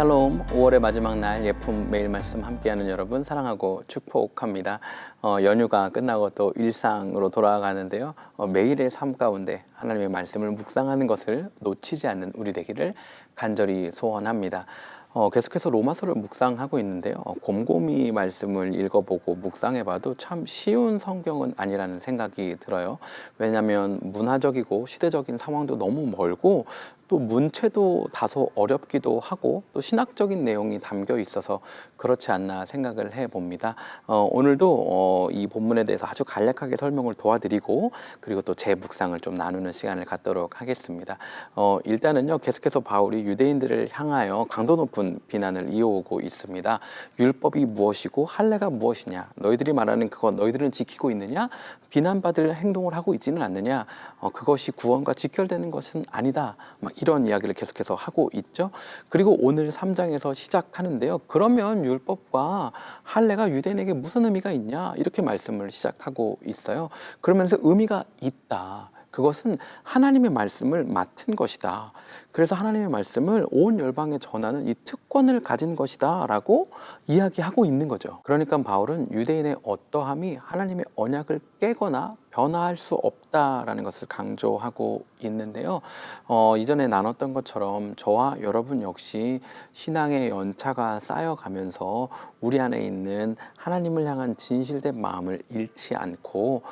샬롬, 5월의 마지막 날 예품 매일 말씀 함께하는 여러분 사랑하고 축복합니다. 연휴가 끝나고 또 일상으로 돌아가는데요. 매일의 삶 가운데 하나님의 말씀을 묵상하는 것을 놓치지 않는 우리 되기를 간절히 소원합니다. 계속해서 로마서를 묵상하고 있는데요. 곰곰이 말씀을 읽어보고 묵상해봐도 참 쉬운 성경은 아니라는 생각이 들어요. 왜냐하면 문화적이고 시대적인 상황도 너무 멀고 또 문체도 다소 어렵기도 하고 또 신학적인 내용이 담겨 있어서 그렇지 않나 생각을 해봅니다. 오늘도 이 본문에 대해서 아주 간략하게 설명을 도와드리고 그리고 또 제 묵상을 좀 나누는 시간을 갖도록 하겠습니다. 일단은요, 계속해서 바울이 유대인들을 향하여 강도 높은 비난을 이어오고 있습니다. 율법이 무엇이고 할례가 무엇이냐? 너희들이 말하는 그것 너희들은 지키고 있느냐? 비난받을 행동을 하고 있지는 않느냐? 그것이 구원과 직결되는 것은 아니다. 막 이런 이야기를 계속해서 하고 있죠. 그리고 오늘 3장에서 시작하는데요. 그러면 율법과 할례가 유대인에게 무슨 의미가 있냐? 이렇게 말씀을 시작하고 있어요. 그러면서 의미가 있다. 그것은 하나님의 말씀을 맡은 것이다. 그래서 하나님의 말씀을 온 열방에 전하는 이 특권을 가진 것이다 라고 이야기하고 있는 거죠. 그러니까 바울은 유대인의 어떠함이 하나님의 언약을 깨거나 변화할 수 없다라는 것을 강조하고 있는데요. 이전에 나눴던 것처럼 저와 여러분 역시 신앙의 연차가 쌓여가면서 우리 안에 있는 하나님을 향한 진실된 마음을 잃지 않고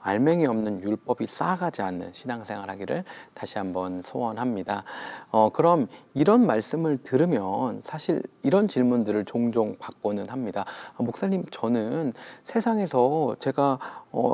알맹이 없는 율법이 쌓아가지 않는 신앙생활 하기를 다시 한번 소원합니다. 그럼 이런 말씀을 들으면 사실 이런 질문들을 종종 받고는 합니다. 목사님, 저는 세상에서 제가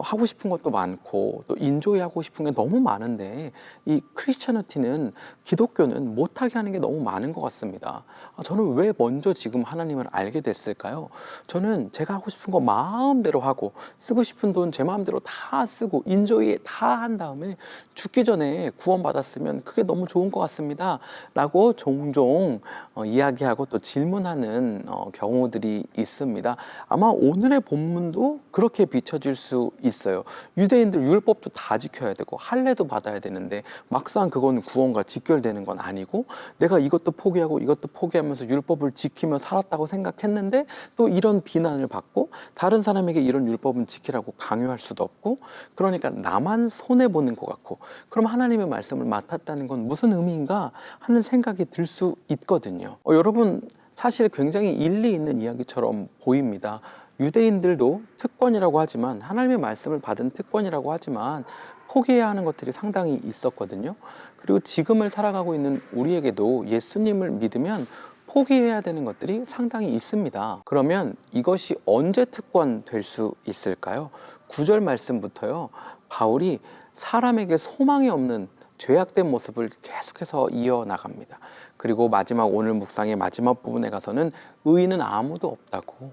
하고 싶은 것도 많고 또 인조이 하고 싶은 게 너무 많은데 이 크리스천리티는 기독교는 못하게 하는 게 너무 많은 것 같습니다. 저는 왜 먼저 지금 하나님을 알게 됐을까요? 저는 제가 하고 싶은 거 마음대로 하고 쓰고 싶은 돈 제 마음대로 다 쓰고 인조이 다 한 다음에 죽기 전에 구원받았으면 그게 너무 좋은 것 같습니다 라고 종종 이야기하고 또 질문하는 경우들이 있습니다. 아마 오늘의 본문도 그렇게 비춰질 수 있어요. 유대인들 율법도 다 지켜야 되고 할례도 받아야 되는데 막상 그건 구원과 직결되는 건 아니고 내가 이것도 포기하고 이것도 포기하면서 율법을 지키며 살았다고 생각했는데 또 이런 비난을 받고 다른 사람에게 이런 율법은 지키라고 강요할 수도 없고 그러니까 나만 손해보는 것 같고 그럼 하나님의 말씀을 맡았다는 건 무슨 의미인가 하는 생각이 들 수 있거든요. 여러분 사실 굉장히 일리 있는 이야기처럼 보입니다. 유대인들도 특권이라고 하지만 하나님의 말씀을 받은 특권이라고 하지만 포기해야 하는 것들이 상당히 있었거든요. 그리고 지금을 살아가고 있는 우리에게도 예수님을 믿으면 포기해야 되는 것들이 상당히 있습니다. 그러면 이것이 언제 특권 될 수 있을까요? 9절 말씀부터요. 바울이 사람에게 소망이 없는 죄악된 모습을 계속해서 이어나갑니다. 그리고 마지막 오늘 묵상의 마지막 부분에 가서는 의인은 아무도 없다고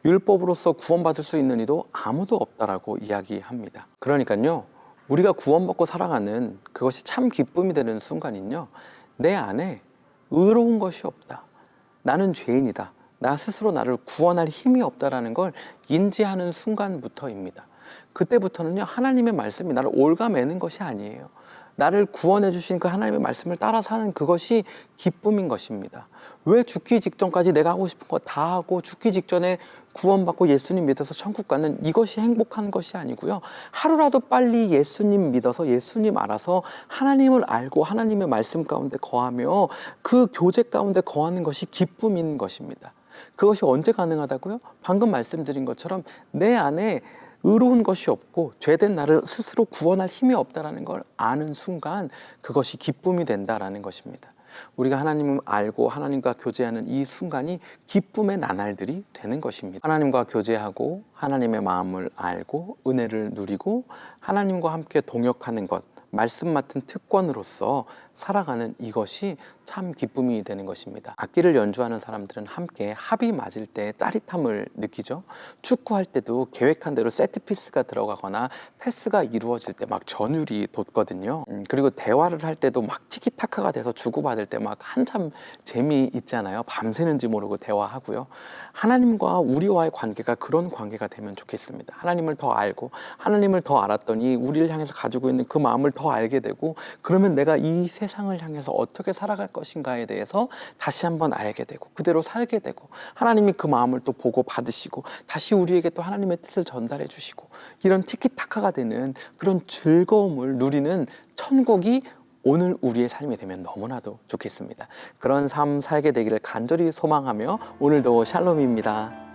율법으로서 구원받을 수 있는 이도 아무도 없다라고 이야기합니다. 그러니까요. 우리가 구원받고 살아가는 그것이 참 기쁨이 되는 순간은요. 내 안에 의로운 것이 없다. 나는 죄인이다. 나 스스로 나를 구원할 힘이 없다라는 걸 인지하는 순간부터입니다. 그때부터는요. 하나님의 말씀이 나를 옭아매는 것이 아니에요. 나를 구원해 주신 그 하나님의 말씀을 따라 사는 그것이 기쁨인 것입니다. 왜 죽기 직전까지 내가 하고 싶은 거 다 하고 죽기 직전에 구원받고 예수님 믿어서 천국 가는 이것이 행복한 것이 아니고요. 하루라도 빨리 예수님 믿어서 예수님 알아서 하나님을 알고 하나님의 말씀 가운데 거하며 그 교제 가운데 거하는 것이 기쁨인 것입니다. 그것이 언제 가능하다고요? 방금 말씀드린 것처럼 내 안에 의로운 것이 없고 죄된 나를 스스로 구원할 힘이 없다는 걸 아는 순간 그것이 기쁨이 된다라는 것입니다. 우리가 하나님을 알고 하나님과 교제하는 이 순간이 기쁨의 나날들이 되는 것입니다. 하나님과 교제하고 하나님의 마음을 알고 은혜를 누리고 하나님과 함께 동역하는 것, 말씀 맡은 특권으로서 살아가는 이것이 참 기쁨이 되는 것입니다. 악기를 연주하는 사람들은 함께 합이 맞을 때 짜릿함을 느끼죠. 축구할 때도 계획한 대로 세트피스가 들어가거나 패스가 이루어질 때 막 전율이 돋거든요. 그리고 대화를 할 때도 막 티키타카가 돼서 주고받을 때 막 한참 재미있잖아요. 밤새는지 모르고 대화하고요. 하나님과 우리와의 관계가 그런 관계가 되면 좋겠습니다. 하나님을 더 알고 하나님을 더 알았더니 우리를 향해서 가지고 있는 그 마음을 더 더 알게 되고, 그러면 내가 이 세상을 향해서 어떻게 살아갈 것인가에 대해서 다시 한번 알게 되고 그대로 살게 되고, 하나님이 그 마음을 또 보고 받으시고 다시 우리에게 또 하나님의 뜻을 전달해 주시고, 이런 티키타카가 되는 그런 즐거움을 누리는 천국이 오늘 우리의 삶이 되면 너무나도 좋겠습니다. 그런 삶 살게 되기를 간절히 소망하며 오늘도 샬롬입니다.